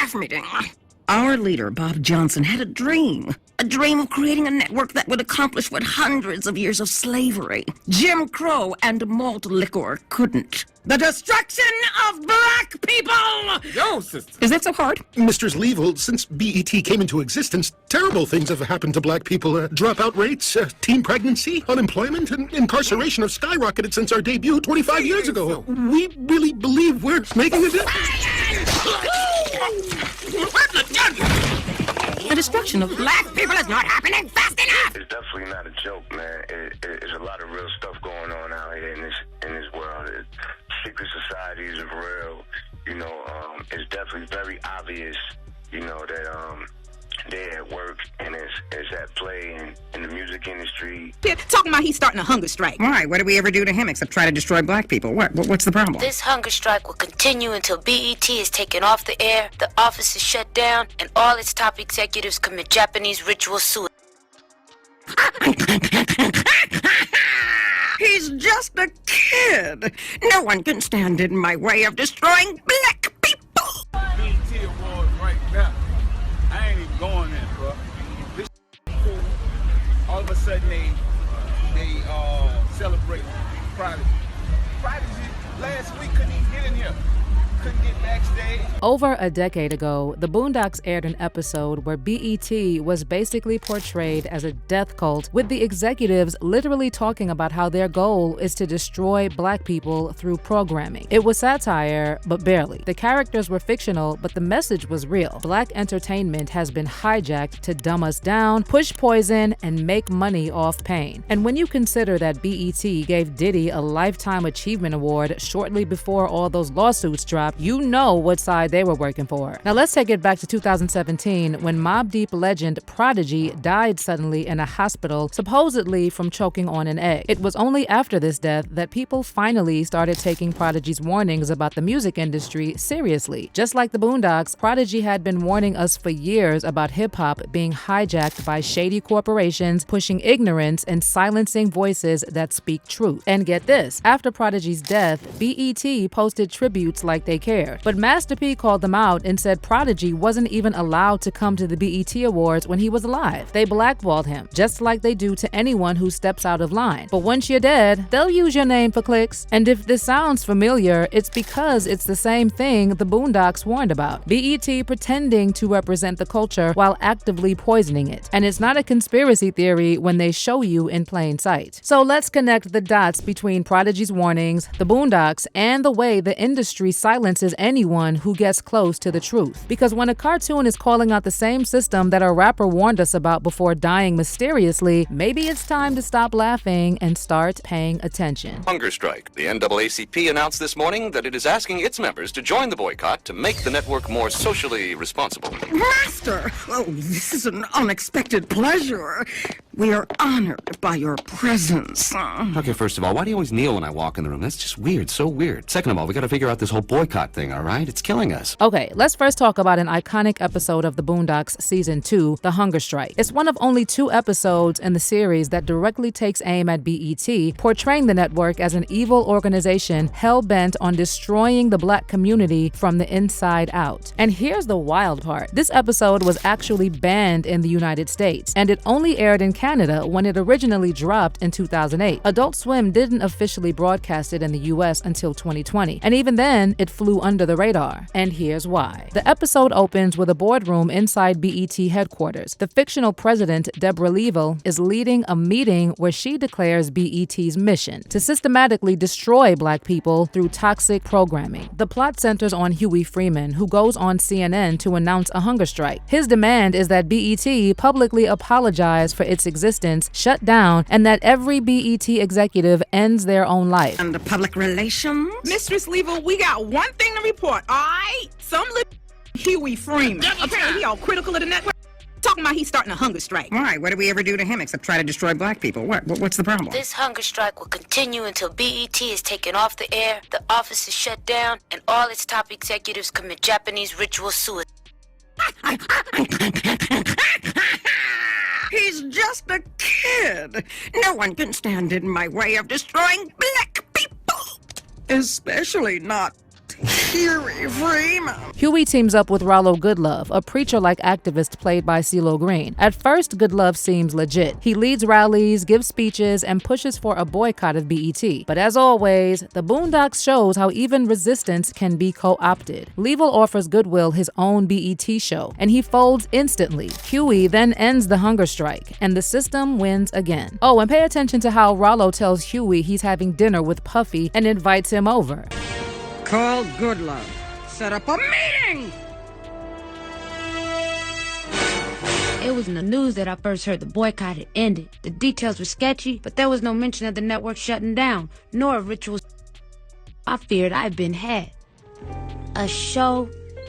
staff meeting. Our leader, Bob Johnson, had a dream of creating a network that would accomplish what hundreds of years of slavery, Jim Crow, and malt liquor couldn't. The destruction of black people! Yo, sister. Is that so hard? Mr. Sleevil, since BET came into existence, terrible things have happened to black people. Dropout rates, teen pregnancy, unemployment, and incarceration have skyrocketed since our debut 25 years ago. We really believe we're making a difference. The destruction of black people is not happening fast enough! It's definitely not a joke, man. There's a lot of real stuff going on out here in this world. Secret societies are real. You know, it's definitely very obvious, you know, that they're at work and it's at play in the music industry. Yeah, talking about he's starting a hunger strike. Why? What did we ever do to him except try to destroy black people? What's the problem? This hunger strike will continue until BET is taken off the air, the office is shut down, and all its top executives commit Japanese ritual suicide. He's just a kid. No one can stand in my way of destroying black people. BET Awards right now. I ain't even going there, bro. This cool. All of a sudden they celebrate Prodigy. Prodigy last week couldn't even get in here. Couldn't get backstage. Over a decade ago, the Boondocks aired an episode where BET was basically portrayed as a death cult, with the executives literally talking about how their goal is to destroy black people through programming. It was satire, but barely. The characters were fictional, but the message was real. Black entertainment has been hijacked to dumb us down, push poison, and make money off pain. And when you consider that BET gave Diddy a Lifetime Achievement Award shortly before all those lawsuits dropped, you know what side they were working for. Now let's take it back to 2017 when Mobb Deep legend Prodigy died suddenly in a hospital, supposedly from choking on an egg. It was only after this death that people finally started taking Prodigy's warnings about the music industry seriously. Just like the Boondocks, Prodigy had been warning us for years about hip-hop being hijacked by shady corporations, pushing ignorance and silencing voices that speak truth. And get this, after Prodigy's death, BET posted tributes like they cared. But Master P called them out and said Prodigy wasn't even allowed to come to the BET Awards when he was alive. They blackballed him, just like they do to anyone who steps out of line. But once you're dead, they'll use your name for clicks. And if this sounds familiar, it's because it's the same thing the Boondocks warned about. BET pretending to represent the culture while actively poisoning it. And it's not a conspiracy theory when they show you in plain sight. So let's connect the dots between Prodigy's warnings, the Boondocks, and the way the industry silences anyone who gets close to the truth. Because when a cartoon is calling out the same system that a rapper warned us about before dying mysteriously, maybe it's time to stop laughing and start paying attention. Hunger strike. The NAACP announced this morning that it is asking its members to join the boycott to make the network more socially responsible. Master! Oh, this is an unexpected pleasure. We are honored by your presence. Okay, first of all, why do you always kneel when I walk in the room? That's just weird, so weird. Second of all, we gotta figure out this whole boycott thing, all right? It's killing us. Okay, let's first talk about an iconic episode of the Boondocks Season 2, The Hunger Strike. It's one of only 2 episodes in the series that directly takes aim at BET, portraying the network as an evil organization hell-bent on destroying the black community from the inside out. And here's the wild part. This episode was actually banned in the United States, and it only aired in Canada when it originally dropped in 2008. Adult Swim didn't officially broadcast it in the US until 2020, and even then, it flew under the radar. And here's why. The episode opens with a boardroom inside BET headquarters. The fictional president, Deborah Leavell, is leading a meeting where she declares BET's mission to systematically destroy black people through toxic programming. The plot centers on Huey Freeman, who goes on CNN to announce a hunger strike. His demand is that BET publicly apologize for its existence, shut down, and that every BET executive ends their own life. And the public relations? Mistress Leavell, we got one thing to report, alright? Some Huey Freeman. Apparently he all critical of the network. Talking about he's starting a hunger strike. Why? What did we ever do to him except try to destroy black people? What's the problem? This hunger strike will continue until BET is taken off the air, the office is shut down, and all its top executives commit Japanese ritual suicide. He's just a kid. No one can stand in my way of destroying black people. Especially not Huey Freeman. Huey teams up with Rollo Goodlove, a preacher-like activist played by CeeLo Green. At first, Goodlove seems legit. He leads rallies, gives speeches, and pushes for a boycott of BET. But as always, the Boondocks shows how even resistance can be co-opted. Leavell offers Goodwill his own BET show, and he folds instantly. Huey then ends the hunger strike, and the system wins again. Oh, and pay attention to how Rollo tells Huey he's having dinner with Puffy and invites him over. Call Goodlove. Set up a meeting! It was in the news that I first heard the boycott had ended. The details were sketchy, but there was no mention of the network shutting down, nor of rituals. I feared I'd been had. A show?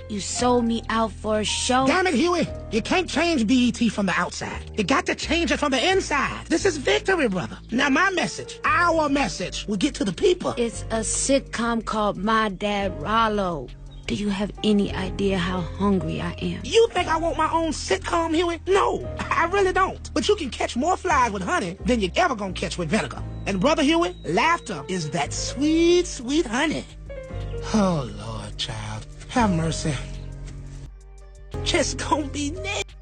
You sold me out for a show? Damn it, Huey. You can't change BET from the outside. You got to change it from the inside. This is victory, brother. Now my message, our message, will get to the people. It's a sitcom called My Dad Rollo. Do you have any idea how hungry I am? You think I want my own sitcom, Huey? No, I really don't. But you can catch more flies with honey than you're ever gonna catch with vinegar. And brother Huey, laughter is that sweet, sweet honey. Oh, Lord, child. Have mercy. Just gonna be next.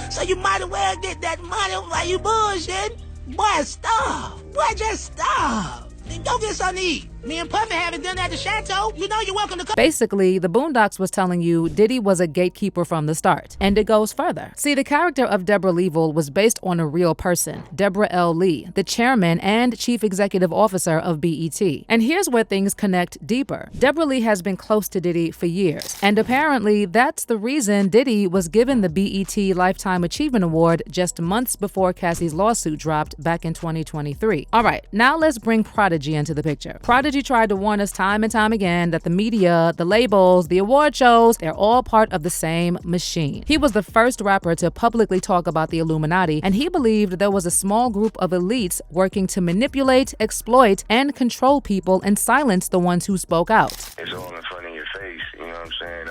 So you might as well get that money while you bullshit. Boy, stop. Boy, just stop. Go get something to eat. Me and Puffy haven't done at the chateau. You know you're welcome to come. Basically, the Boondocks was telling you Diddy was a gatekeeper from the start. And it goes further. See, the character of Deborah Leavell was based on a real person, Deborah L. Lee, the chairman and chief executive officer of BET. And here's where things connect deeper. Deborah Lee has been close to Diddy for years. And apparently, that's the reason Diddy was given the BET Lifetime Achievement Award just months before Cassie's lawsuit dropped back in 2023. All right, now let's bring Prodigy into the picture. Prodigy tried to warn us time and time again that the media, the labels, the award shows, they're all part of the same machine. He was the first rapper to publicly talk about the Illuminati, and he believed there was a small group of elites working to manipulate, exploit, and control people and silence the ones who spoke out. It's all in front of your face, you know what I'm saying?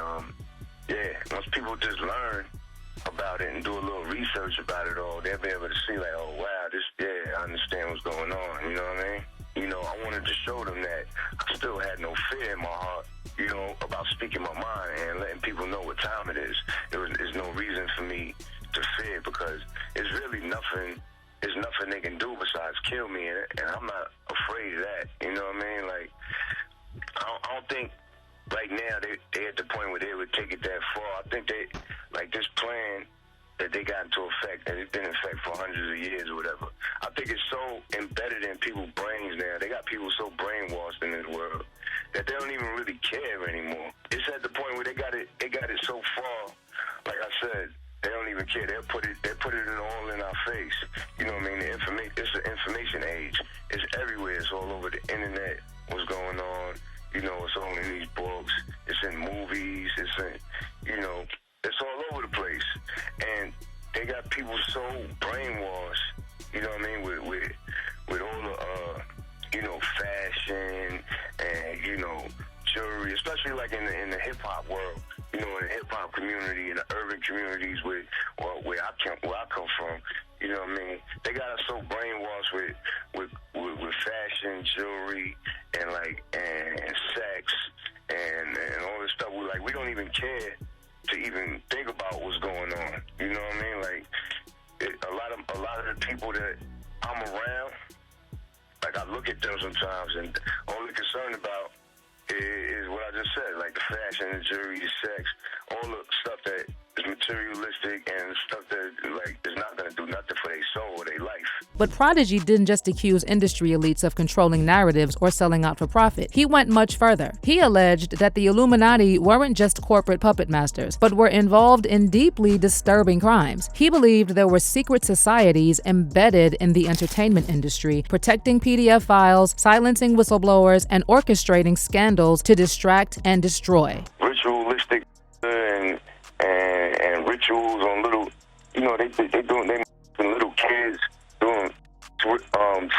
Once people just learn about it and do a little research about it all, they'll be able to see like, oh wow, I understand what's going on, you know what I mean? You know, I wanted to show them that I still had no fear in my heart, you know, about speaking my mind and letting people know what time it is. There's no reason for me to fear because it's really nothing. There's nothing they can do besides kill me, and I'm not afraid of that. You know what I mean? Like, I don't think right now they're at the point where they would take it that far. I think they, like this plan that they got into effect, and it's been in effect for hundreds of years or whatever. I think it's so embedded in people's brains now. They got people so brainwashed in this world that they don't even really care anymore. It's at the point where they got it so far, like I said, they don't even care. They put it all in our face. You know what I mean? It's an information age. It's everywhere. It's all over the internet. What's going on? You know, it's all in these books. It's in movies. It's in, you know, it's all over the place. And they got people so brainwashed, you know what I mean, with all the, you know, fashion and, you know, jewelry, especially like in the hip-hop world, you know, in the hip-hop community, in the urban communities where I come from, you know what I mean? They got us so brainwashed with fashion, jewelry, and and sex and all this stuff. We don't even care to even think about what's going on. You know what I mean? Like a lot of the people that I'm around, like I look at them sometimes, and all they're concerned about is what I just said, like the fashion, the jewelry, the sex, all the stuff that is materialistic and stuff that like is not gonna do nothing for their soul or their life. But Prodigy didn't just accuse industry elites of controlling narratives or selling out for profit. He went much further. He alleged that the Illuminati weren't just corporate puppet masters, but were involved in deeply disturbing crimes. He believed there were secret societies embedded in the entertainment industry, protecting PDF files, silencing whistleblowers, and orchestrating scandals to distract and destroy. Ritualistic and rituals on little, you know, they little kids doing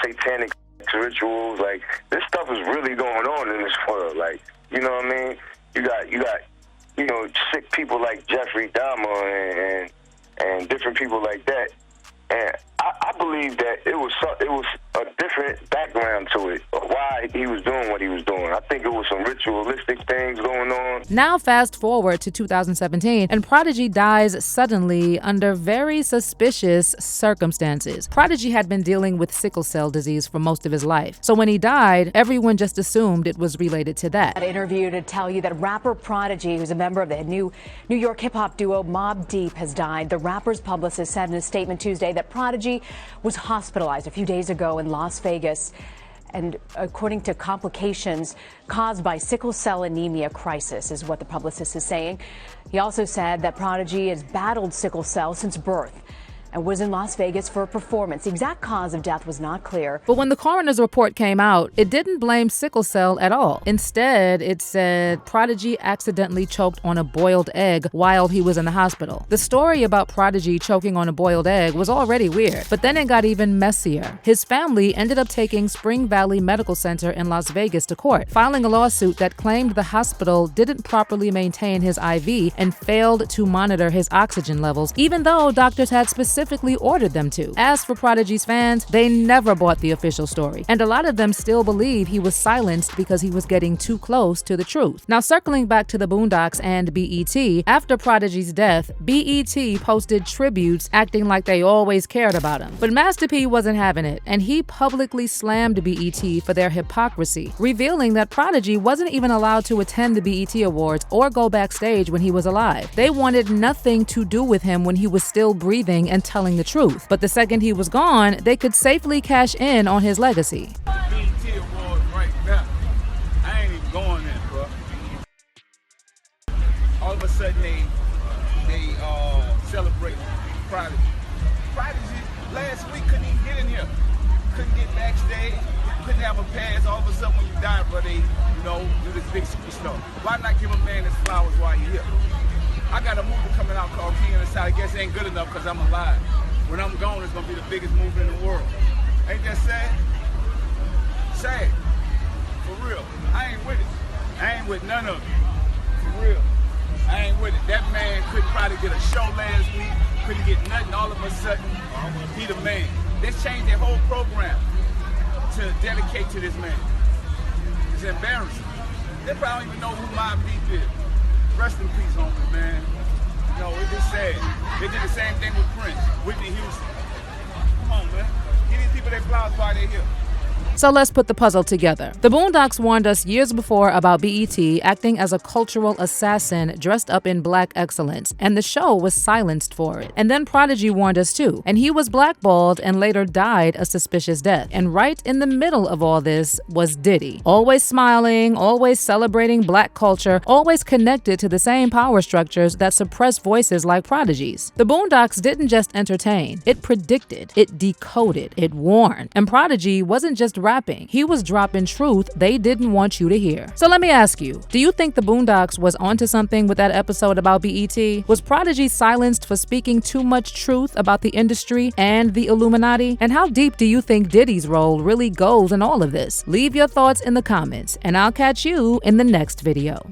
satanic rituals. Like, this stuff is really going on in this world. Like, you know what I mean? You got you know, sick people like Jeffrey Dahmer and different people like that. And I believe that it was a different background to it, of why he was doing what he was doing. I think it was some ritualistic things going on. Now fast forward to 2017, and Prodigy dies suddenly under very suspicious circumstances. Prodigy had been dealing with sickle cell disease for most of his life, so when he died, everyone just assumed it was related to that. An interview to tell you that rapper Prodigy, who's a member of the New York hip-hop duo Mobb Deep, has died. The rapper's publicist said in a statement Tuesday that Prodigy was hospitalized a few days ago in Las Vegas, and according to complications caused by sickle cell anemia crisis, is what the publicist is saying. He also said that Prodigy has battled sickle cell since birth and was in Las Vegas for a performance. The exact cause of death was not clear. But when the coroner's report came out, it didn't blame sickle cell at all. Instead, it said Prodigy accidentally choked on a boiled egg while he was in the hospital. The story about Prodigy choking on a boiled egg was already weird, but then it got even messier. His family ended up taking Spring Valley Medical Center in Las Vegas to court, filing a lawsuit that claimed the hospital didn't properly maintain his IV and failed to monitor his oxygen levels, even though doctors had specifically ordered them to. As for Prodigy's fans, they never bought the official story, and a lot of them still believe he was silenced because he was getting too close to the truth. Now, circling back to the Boondocks and BET, after Prodigy's death, BET posted tributes acting like they always cared about him. But Master P wasn't having it, and he publicly slammed BET for their hypocrisy, revealing that Prodigy wasn't even allowed to attend the BET Awards or go backstage when he was alive. They wanted nothing to do with him when he was still breathing and telling the truth. But the second he was gone, they could safely cash in on his legacy. BET Awards right now. I ain't even going there, bro. All of a sudden they celebrate Prodigy. Prodigy last week couldn't even get in here. Couldn't get backstage. Couldn't have a pass. All of a sudden when you die, bro, they, do this big superstar. Why not give a man his flowers while you're here? I got a movie coming out called King of the South. I guess it ain't good enough because I'm alive. When I'm gone, it's going to be the biggest movie in the world. Ain't that sad? Sad. For real. I ain't with it. I ain't with none of it. For real. I ain't with it. That man couldn't probably get a show last week. Couldn't get nothing. All of a sudden, he the man. They changed their whole program to dedicate to this man. It's embarrassing. They probably don't even know who Mobb Deep is. Rest in peace, homie, man. It's just sad. They did the same thing with Prince, Whitney Houston. Come on, man. Give these people their flowers while they're here. So let's put the puzzle together. The Boondocks warned us years before about BET acting as a cultural assassin dressed up in black excellence, and the show was silenced for it. And then Prodigy warned us too, and he was blackballed and later died a suspicious death. And right in the middle of all this was Diddy, always smiling, always celebrating black culture, always connected to the same power structures that suppress voices like Prodigy's. The Boondocks didn't just entertain, it predicted, it decoded, it warned. And Prodigy wasn't just rapping, he was dropping truth they didn't want you to hear. So let me ask you, do you think the Boondocks was onto something with that episode about BET? Was Prodigy silenced for speaking too much truth about the industry and the Illuminati? And how deep do you think Diddy's role really goes in all of this? Leave your thoughts in the comments, and I'll catch you in the next video.